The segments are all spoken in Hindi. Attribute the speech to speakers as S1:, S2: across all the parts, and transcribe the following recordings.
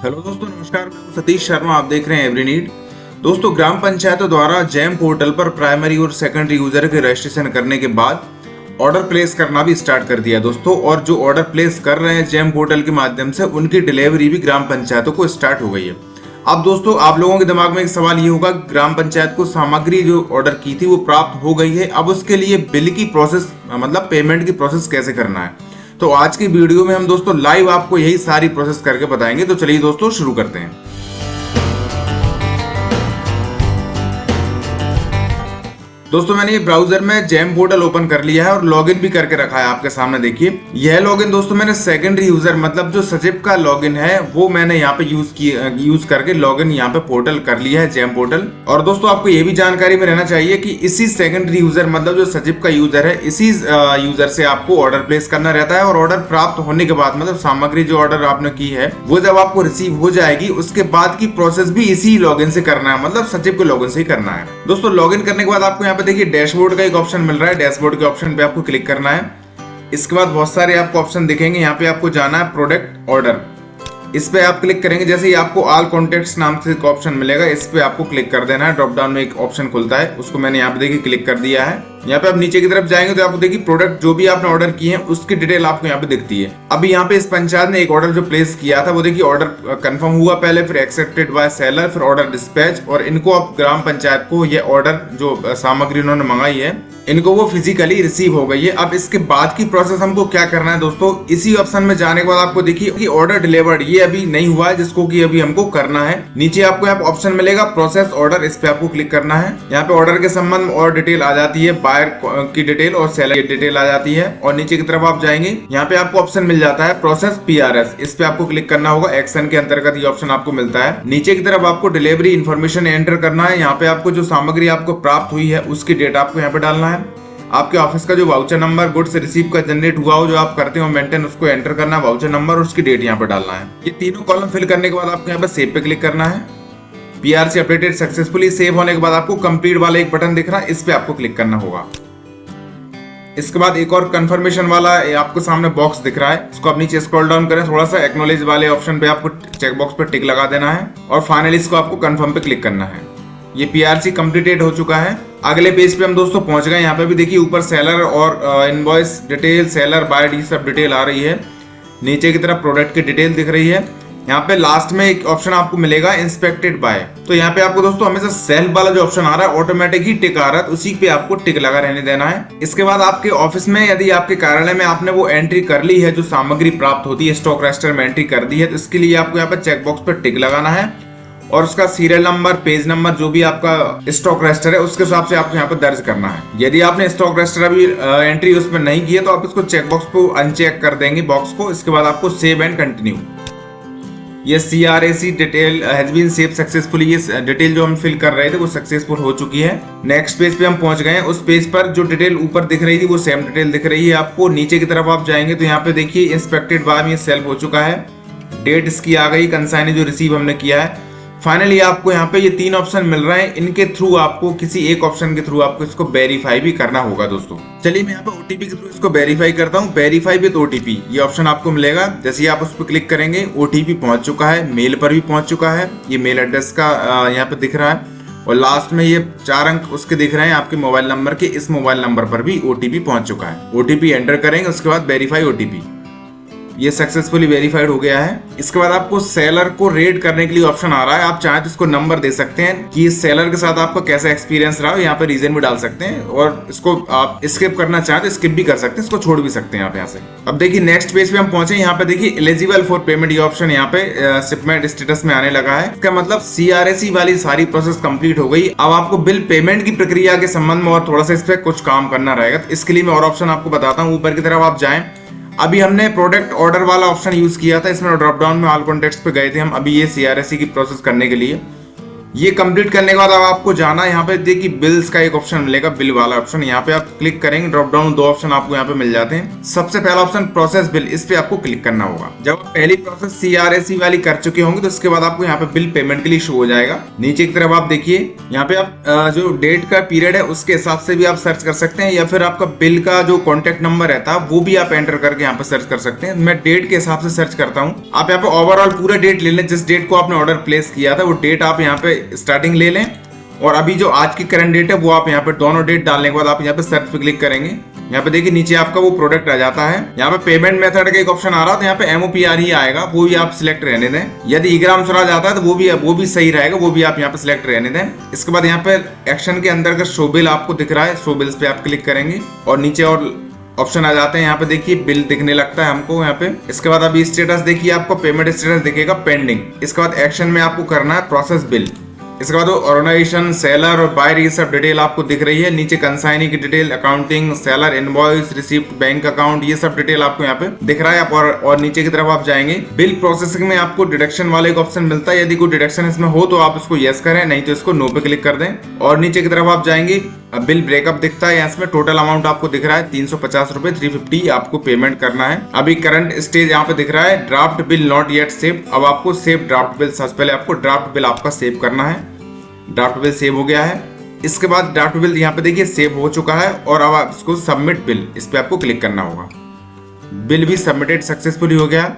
S1: हेलो दोस्तों, नमस्कार। मैं हूं सतीश शर्मा। आप देख रहे हैं एवरी नीड। दोस्तों, ग्राम पंचायतों द्वारा जैम पोर्टल पर प्राइमरी और सेकेंडरी यूजर के रजिस्ट्रेशन करने के बाद ऑर्डर प्लेस करना भी स्टार्ट कर दिया दोस्तों। और जो ऑर्डर प्लेस कर रहे हैं जैम पोर्टल के माध्यम से, उनकी डिलीवरी भी ग्राम पंचायतों को स्टार्ट हो गई है। अब दोस्तों, आप लोगों के दिमाग में एक सवाल ये होगा, ग्राम पंचायत को सामग्री जो ऑर्डर की थी वो प्राप्त हो गई है, अब उसके लिए बिल की प्रोसेस मतलब पेमेंट की प्रोसेस कैसे करना है। तो आज की वीडियो में हम दोस्तों लाइव आपको यही सारी प्रोसेस करके बताएंगे। तो चलिए दोस्तों शुरू करते हैं। दोस्तों, मैंने ये ब्राउजर में जैम पोर्टल ओपन कर लिया है और लॉगिन भी करके रखा है आपके सामने। देखिए, यह लॉगिन दोस्तों मैंने सेकेंडरी यूजर मतलब जो सचिप का लॉगिन है वो मैंने यहाँ पे यूज करके लॉगिन यहाँ पे पोर्टल कर लिया है, जैम पोर्टल। और दोस्तों, आपको ये भी जानकारी में रहना चाहिए कि इसी सेकेंडरी यूजर मतलब जो सचिप का यूजर है, इसी यूजर से आपको ऑर्डर प्लेस करना रहता है। और ऑर्डर प्राप्त होने के बाद मतलब सामग्री जो ऑर्डर आपने की है वो जब आपको रिसीव हो जाएगी, उसके बाद की प्रोसेस भी इसी लॉगिन से करना है, मतलब सचिप के लॉगिन से ही करना है। दोस्तों, लॉगिन करने के बाद आपको यहाँ पे देखिए डैशबोर्ड का एक ऑप्शन मिल रहा है। डैशबोर्ड के ऑप्शन पे आपको क्लिक करना है। इसके बाद बहुत सारे आपको ऑप्शन दिखेंगे। यहाँ पे आपको जाना है प्रोडक्ट ऑर्डर, इस पे आप क्लिक करेंगे। जैसे ही आपको ऑल कॉन्टेक्ट्स नाम से एक ऑप्शन मिलेगा, इस पे आपको क्लिक कर देना है। ड्रॉप डाउन में एक ऑप्शन खुलता है, उसको मैंने यहाँ पे देखिए क्लिक कर दिया है। यहाँ पे आप नीचे की तरफ जाएंगे तो आपको देखिए प्रोडक्ट जो भी आपने ऑर्डर किए हैं उसकी डिटेल आपको यहाँ पे दिखती है। अभी यहाँ पे इस पंचायत ने एक ऑर्डर जो प्लेस किया था वो देखिए ऑर्डर कंफर्म हुआ पहले, फिर एक्सेप्टेड बाय सेलर, फिर ऑर्डर डिस्पैच। और इनको अब ग्राम पंचायत को ये ऑर्डर जो सामग्री उन्होंने मंगाई है, इनको वो फिजिकली रिसीव हो गई है। अब इसके बाद की प्रोसेस हमको क्या करना है दोस्तों, इसी ऑप्शन में जाने के बाद आपको देखिए कि ऑर्डर डिलीवर्ड ये अभी नहीं हुआ है, जिसको कि अभी हमको करना है। नीचे आपको यहाँ ऑप्शन मिलेगा प्रोसेस ऑर्डर, इस पे आपको क्लिक करना है। यहाँ पे ऑर्डर के संबंध में और डिटेल आ जाती है, बायर की डिटेल और सेलर की डिटेल आ जाती है। और नीचे की तरफ आप जाएंगे, यहाँ पे आपको ऑप्शन मिल जाता है प्रोसेस PRS, इस पे आपको क्लिक करना होगा। एक्शन के अंतर्गत ये ऑप्शन आपको मिलता है। नीचे की तरफ आपको डिलीवरी इन्फॉर्मेशन एंटर करना है। यहाँ पे आपको जो सामग्री आपको प्राप्त हुई है उसकी डेट आपको यहाँ पे डालना है। आपके ऑफिस का जो वाउचर नंबर गुड्स रिसीव का जनरेट हुआ हो, जो आप करते हो मेंटेन, उसको एंटर करना है, वाउचर नंबर और उसकी डेट यहाँ पे डालना है। ये तीनों कॉलम फिल करने के बाद आपको यहाँ पे सेव पे क्लिक करना है। PRC अपडेटेड सक्सेसफुली, सेव होने के बाद आपको कंप्लीट वाला एक बटन दिख रहा है, इस पे आपको क्लिक करना होगा। इसके बाद एक और कंफर्मेशन वाला आपको सामने बॉक्स दिख रहा है, इसको आप नीचे स्क्रॉल डाउन करें थोड़ा सा, एक्नॉलेज वाले ऑप्शन पे आपको चेक बॉक्स पे टिक लगा देना है और फाइनली इसको आपको कंफर्म पे क्लिक करना है। ये PRC कंप्लीटेड हो चुका है। अगले पेज पे हम दोस्तों पहुंच गए। यहाँ पे भी देखिए ऊपर सेलर और इनवॉइस डिटेल, सेलर बाय डी सब डिटेल आ रही है। नीचे की तरफ प्रोडक्ट की डिटेल दिख रही है। यहाँ पे लास्ट में एक ऑप्शन आपको मिलेगा इंस्पेक्टेड बाय, तो यहाँ पे आपको दोस्तों हमेशा सेल्फ वाला जो ऑप्शन आ रहा है ऑटोमेटिक ही टिक आ रहा है, तो उसी पे आपको टिक लगा रहने देना है। इसके बाद आपके ऑफिस में यदि आपके कार्यालय में आपने वो एंट्री कर ली है, जो सामग्री प्राप्त होती है स्टॉक रजिस्टर में एंट्री कर दी है, तो इसके लिए आपको यहाँ पे चेक बॉक्स पर टिक लगाना है और उसका सीरियल नंबर, पेज नंबर, जो भी आपका स्टॉक रजिस्टर है उसके हिसाब से आपको यहाँ पर दर्ज करना है। यदि आपने स्टॉक रजिस्टर अभी एंट्री उसमें नहीं की है तो आप इसको चेक बॉक्स को अनचेक कर देंगे बॉक्स को। इसके बाद आपको सेव एंड कंटिन्यू। ये CRAC detail has been saved successfully, ये डिटेल जो हम फिल कर रहे थे वो सक्सेसफुल हो चुकी है। नेक्स्ट पेज पे हम पहुंच गए हैं। उस पेज पर जो डिटेल ऊपर दिख रही थी वो सेम डिटेल दिख रही है आपको। नीचे की तरफ आप जाएंगे तो यहाँ पे देखिए इंस्पेक्टेड बाय में सेल्फ हो चुका है, डेट इसकी आ गई, कंसाइनी जो रिसीव हमने किया है। फाइनली आपको यहाँ पे ये तीन ऑप्शन मिल रहे हैं, इनके थ्रू आपको किसी एक ऑप्शन के थ्रू आपको इसको वेरीफाई भी करना होगा दोस्तों। चलिए मैं यहाँ पे OTP के थ्रू इसको वेरीफाई करता हूँ। वेरीफाई विद OTP ये ऑप्शन आपको मिलेगा। जैसे ही आप उस पर क्लिक करेंगे OTP पहुंच चुका है, मेल पर भी पहुंच चुका है। ये मेल एड्रेस का यहाँ पे दिख रहा है और लास्ट में ये 4 अंक उसके दिख रहे हैं आपके मोबाइल नंबर के। इस मोबाइल नंबर पर भी OTP पहुंच चुका है। OTP एंटर करेंगे, उसके बाद वेरीफाई OTP, ये सक्सेसफुली वेरीफाइड हो गया है। इसके बाद आपको सेलर को रेट करने के लिए ऑप्शन आ रहा है। आप चाहे तो इसको नंबर दे सकते हैं कि इस सेलर के साथ आपको कैसा एक्सपीरियंस रहा, यहाँ पे रीजन भी डाल सकते हैं और इसको आप स्किप करना चाहें तो स्किप भी कर सकते हैं, इसको छोड़ भी सकते हैं आप यहाँ से। अब देखिए नेक्स्ट पेज पे हम पहुंचे। यहाँ पे देखिए एलिजिबल फॉर पेमेंट ये ऑप्शन यहाँ पे शिपमेंट स्टेटस में आने लगा है। इसका मतलब CRAC वाली सारी प्रोसेस कंप्लीट हो गई। अब आपको बिल पेमेंट की प्रक्रिया के संबंध में और थोड़ा सा इस पे कुछ काम करना रहेगा। इसके लिए मैं और ऑप्शन आपको बताता हूँ। ऊपर की तरफ आप जाएं, अभी हमने प्रोडक्ट ऑर्डर वाला ऑप्शन यूज किया था, इसमें ड्रॉप डाउन में ऑल कॉन्टेक्ट्स पे गए थे हम। अभी ये CRAC की प्रोसेस करने के लिए ये कंप्लीट करने के बाद अब आपको जाना है यहाँ पे, देखिए बिल्स का एक ऑप्शन मिलेगा, बिल वाला ऑप्शन, यहाँ पे आप क्लिक करेंगे, ड्रॉप डाउन 2 ऑप्शन आपको यहाँ पे मिल जाते हैं। सबसे पहला ऑप्शन प्रोसेस बिल, इस पे आपको क्लिक करना होगा। जब आप पहली प्रोसेस CRAC वाली कर चुके होंगे तो उसके बाद आपको यहाँ पे बिल पेमेंट के लिए शो हो जाएगा। नीचे की तरफ आप देखिए, यहाँ पे आप जो डेट का पीरियड है उसके हिसाब से भी आप सर्च कर सकते हैं, या फिर आपका बिल का जो कॉन्टेक्ट नंबर रहता है वो भी आप एंटर करके यहाँ पे सर्च कर सकते हैं। मैं डेट के हिसाब से सर्च करता हूँ। आप यहाँ पे ओवरऑल पूरा डेट ले लें, जिस डेट को आपने ऑर्डर प्लेस किया था वो डेट आप यहाँ पे स्टार्टिंग ले लें, और अभी जो आज की करंट डेट है वो आप यहाँ पे दोनों डेट डालने के बाद आप यहाँ पे सर्च पे क्लिक करेंगे। यहाँ पे देखिए नीचे आपका वो प्रोडक्ट आ जाता है। यहाँ पे पेमेंट मेथड का एक ऑप्शन आ रहा था, यहाँ पे MOPR ही आएगा, वो भी आप सिलेक्ट रहने दें। यदि ई-ग्राम स्वराज आता है तो वो भी सही रहेगा, वो भी आप यहाँ पे सिलेक्ट रहने दें। इसके बाद यहाँ पे एक्शन के अंदर का शो बिल आपको दिख रहा है, शो बिल्स पे आप क्लिक करेंगे और नीचे और ऑप्शन आ जाते हैं। यहाँ पे देखिए बिल दिखने लगता है हमको यहाँ पे। इसके बाद अभी स्टेटस देखिए, आपको पेमेंट स्टेटस दिखेगा पेंडिंग। इसके बाद एक्शन में आपको करना है प्रोसेस बिल। इसके बाद ऑर्गेनाइजेशन, सेलर और बायर, ये सब डिटेल आपको दिख रही है। नीचे कंसाइनी की detail, accounting, seller, invoice, receipt, bank account, ये सब डिटेल आपको यहाँ पे दिख रहा है। और नीचे की तरफ आप जाएंगे, बिल प्रोसेसिंग में आपको डिडक्शन वाले एक ऑप्शन मिलता है। यदि कोई डिडक्शन इसमें हो तो आप इसको यस करें, नहीं तो इसको नो पे क्लिक कर दें। और नीचे की तरफ आप जाएंगे, बिल ब्रेकअप दिखता है, इसमें टोटल अमाउंट आपको दिख रहा है 350 रुपए, 350 आपको पेमेंट करना है। अभी करंट स्टेज यहाँ पे दिख रहा है, draft bill not yet save. अब आपको सेव ड्राफ्ट बिल, सबसे पहले आपको ड्राफ्ट बिल आपका सेव करना है। ड्राफ्ट बिल सेव हो गया है। इसके बाद ड्राफ्ट बिल यहाँ पे देखिए सेव हो चुका है, और अब आप इसको सबमिट बिल, इस पे आपको क्लिक करना होगा। बिल भी सबमिटेड सक्सेसफुली हो गया।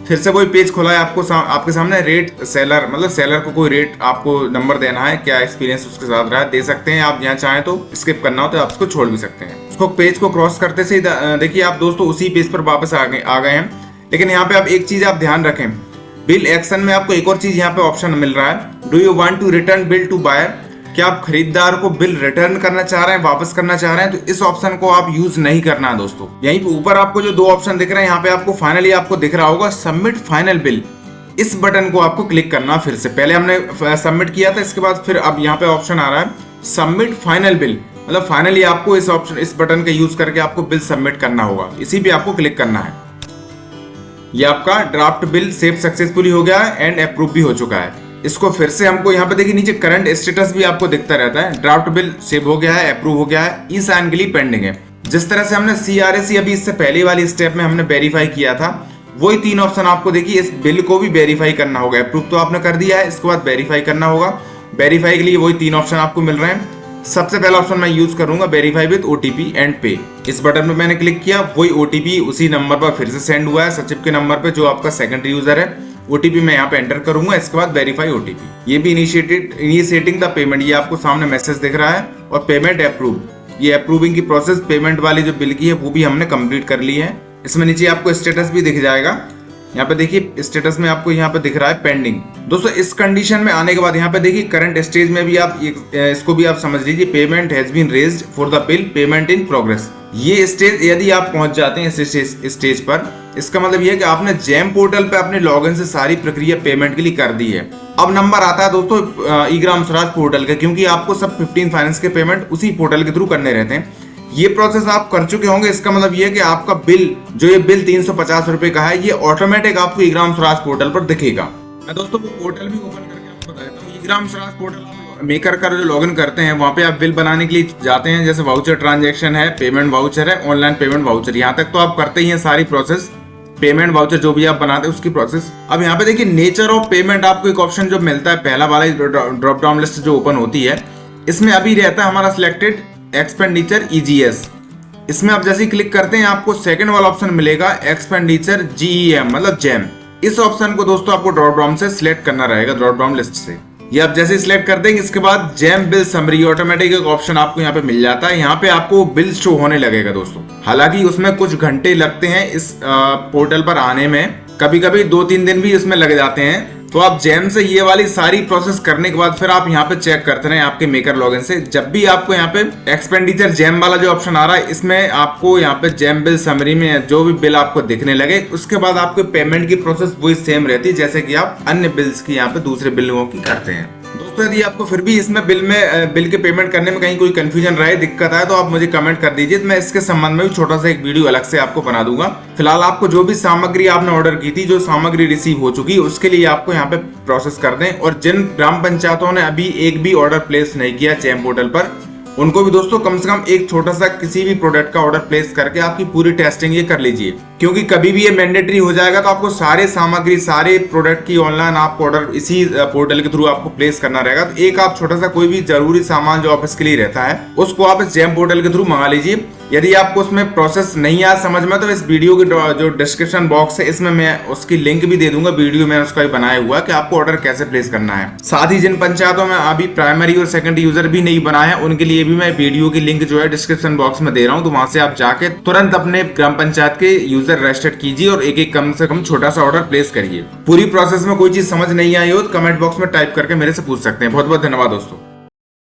S1: फिर से कोई पेज खुला है आपके सामने, रेट सेलर, मतलब सेलर को कोई रेट आपको नंबर देना है, क्या एक्सपीरियंस उसके साथ रहा है, दे सकते हैं आप। यहाँ चाहें तो स्किप करना हो तो आप इसको छोड़ भी सकते हैं। उसको पेज को क्रॉस करते से देखिए आप दोस्तों उसी पेज पर वापस आ गए हैं। लेकिन यहाँ पे आप एक चीज आप ध्यान रखें, बिल एक्शन में आपको एक और चीज यहाँ पे ऑप्शन मिल रहा है, do you want to return bill to buyer. क्या आप खरीदार को बिल रिटर्न करना चाह रहे हैं, वापस करना चाह रहे हैं, तो इस ऑप्शन को आप यूज नहीं करना है दोस्तों। यहीं पे ऊपर आपको जो 2 ऑप्शन दिख रहे हैं, यहाँ पे आपको फाइनली आपको दिख रहा होगा सबमिट फाइनल बिल। इस बटन को आपको क्लिक करना। फिर से पहले हमने सबमिट किया था, इसके बाद फिर अब यहाँ पे ऑप्शन आ रहा है सबमिट फाइनल बिल, मतलब फाइनली आपको इस बटन का यूज करके आपको बिल सबमिट करना होगा, इसी पे आपको क्लिक करना है। ये आपका ड्राफ्ट बिल सेव सक्सेसफुली हो गया है एंड अप्रूव भी हो चुका है। इसको फिर से हमको यहाँ पे देखिए नीचे करंट स्टेटस भी आपको दिखता रहता है, ड्राफ्ट बिल सेव हो गया है, अप्रूव हो गया है, ई साइन के लिए पेंडिंग है। जिस तरह से हमने CRAC अभी इससे पहले वाली स्टेप में हमने वेरीफाई किया था, वही 3 ऑप्शन आपको देखिए इस बिल को भी वेरीफाई करना होगा। अप्रूव तो आपने कर दिया है, इसके बाद वेरीफाई करना होगा। वेरीफाई के लिए वही 3 ऑप्शन आपको मिल रहे हैं। सबसे पहला ऑप्शन मैं यूज करूंगा वेरीफाई विद OTP एंड पे। इस बटन पे मैंने क्लिक किया, वही OTP उसी नंबर पर फिर से सेंड हुआ है, सचिव के नंबर पे जो आपका सेकेंडरी यूजर है। OTP मैं यहाँ पे एंटर करूंगा, इसके बाद वेरीफाई OTP। ये भी इनिशिएटिंग द पेमेंट, ये आपको सामने मैसेज दिख रहा है, और पेमेंट अप्रूव, ये अप्रूविंग की प्रोसेस पेमेंट वाली जो बिल की है वो भी हमने कंप्लीट कर ली है। इसमें नीचे आपको स्टेटस भी दिख जाएगा, यहाँ पे देखिए स्टेटस में आपको यहाँ पे दिख रहा है पेंडिंग। दोस्तों इस कंडीशन में आने के बाद यहाँ पे देखिए करंट स्टेज में भी आप इसको भी आप समझ लीजिए, payment has been raised for the bill, payment in progress. ये स्टेज यदि आप पहुंच जाते हैं इस स्टेज पर, इसका मतलब ये है कि आपने जेम पोर्टल पे अपने लॉगिन से सारी प्रक्रिया पेमेंट के लिए कर दी है। अब नंबर आता है दोस्तों ई-ग्राम स्वराज पोर्टल का, क्योंकि आपको सब 15 फाइनेंस के पेमेंट उसी पोर्टल के थ्रू करने रहते हैं। ये प्रोसेस आप कर चुके होंगे, इसका मतलब ये है कि आपका बिल, जो ये बिल 350 रुपए का है, ये ऑटोमेटिक आपको ई-ग्राम स्वराज पोर्टल पर दिखेगा। मैं दोस्तों वो पोर्टल भी ओपन करके आपको बताता हूँ। ई-ग्राम स्वराज पोर्टल मेकर का जो लॉगिन करते हैं, वहाँ पे आप बिल बनाने के लिए जाते हैं, जैसे वाउचर ट्रांजेक्शन है, पेमेंट वाउचर है, ऑनलाइन पेमेंट वाउचर, यहाँ तक तो आप करते ही हैं सारी प्रोसेस, पेमेंट वाउचर जो भी आप बनाते हैं उसकी प्रोसेस। अब यहाँ पे देखिए नेचर ऑफ पेमेंट, आपको एक ऑप्शन जो मिलता है, पहला वाला ड्रॉप डाउन लिस्ट जो ओपन होती है, इसमें अभी रहता है हमारा सिलेक्टेड एक्सपेंडिचर EGS। इसमें आप जैसे ही क्लिक करते हैं आपको सेकंड वाला ऑप्शन मिलेगा एक्सपेंडिचर GEM, मतलब जैम। इस ऑप्शन को दोस्तों आपको ड्रॉप डाउन से सिलेक्ट करना रहेगा, ड्रॉप डाउन लिस्ट से। ये आप जैसे सिलेक्ट कर देंगे, इसके बाद जैम बिल समरी ऑटोमेटिक एक ऑप्शन आपको यहाँ पे मिल जाता है। यहाँ पे आपको बिल शो होने लगेगा दोस्तों। हालांकि उसमें कुछ घंटे लगते हैं इस पोर्टल पर आने में, कभी कभी 2-3 दिन भी इसमें लग जाते हैं। तो आप जैम से ये वाली सारी प्रोसेस करने के बाद फिर आप यहाँ पे चेक करते रहे आपके मेकर लॉगिन से। जब भी आपको यहाँ पे एक्सपेंडिचर जैम वाला जो ऑप्शन आ रहा है, इसमें आपको यहाँ पे जैम बिल समरी में जो भी बिल आपको दिखने लगे, उसके बाद आपके पेमेंट की प्रोसेस वही सेम रहती है जैसे कि आप अन्य बिल्स की यहाँ पे दूसरे बिलों की करते हैं। दोस्तों यदि आपको फिर भी इसमें बिल के पेमेंट करने में कहीं कोई कंफ्यूजन रहे, दिक्कत आए, तो आप मुझे कमेंट कर दीजिए, तो मैं इसके संबंध में भी छोटा सा एक वीडियो अलग से आपको बना दूंगा। फिलहाल आपको जो भी सामग्री आपने ऑर्डर की थी, जो सामग्री रिसीव हो चुकी, उसके लिए आपको यहाँ पे प्रोसेस कर दें। और जिन ग्राम पंचायतों ने अभी एक भी ऑर्डर प्लेस नहीं किया जैम पोर्टल पर, उनको भी दोस्तों कम से कम एक छोटा सा किसी भी प्रोडक्ट का ऑर्डर प्लेस करके आपकी पूरी टेस्टिंग ये कर लीजिए, क्योंकि कभी भी ये मैंडेटरी हो जाएगा तो आपको सारे सामग्री, सारे प्रोडक्ट की ऑनलाइन आपको ऑर्डर इसी पोर्टल के थ्रू आपको प्लेस करना रहेगा। तो एक आप छोटा सा कोई भी जरूरी सामान जो ऑफिस के लिए रहता है, उसको आप इस जैम पोर्टल के थ्रू मंगा लीजिए। यदि आपको उसमें प्रोसेस नहीं आया समझ में, तो इस वीडियो की जो डिस्क्रिप्शन बॉक्स है, इसमें मैं उसकी लिंक भी दे दूंगा। वीडियो में उसका भी बनाया हुआ है कि आपको ऑर्डर कैसे प्लेस करना है। साथ ही जिन पंचायतों में अभी प्राइमरी और सेकेंडरी यूजर भी नहीं बना है, उनके लिए भी मैं वीडियो की लिंक जो है डिस्क्रिप्शन बॉक्स में दे रहा हूँ, तो वहां से आप जाके तुरंत अपने ग्राम पंचायत के यूजर रजिस्टर कीजिए और एक कम से कम छोटा सा ऑर्डर प्लेस करिए। पूरी प्रोसेस में कोई चीज समझ नहीं आई हो तो कमेंट बॉक्स में टाइप करके मेरे से पूछ सकते हैं। बहुत बहुत धन्यवाद दोस्तों।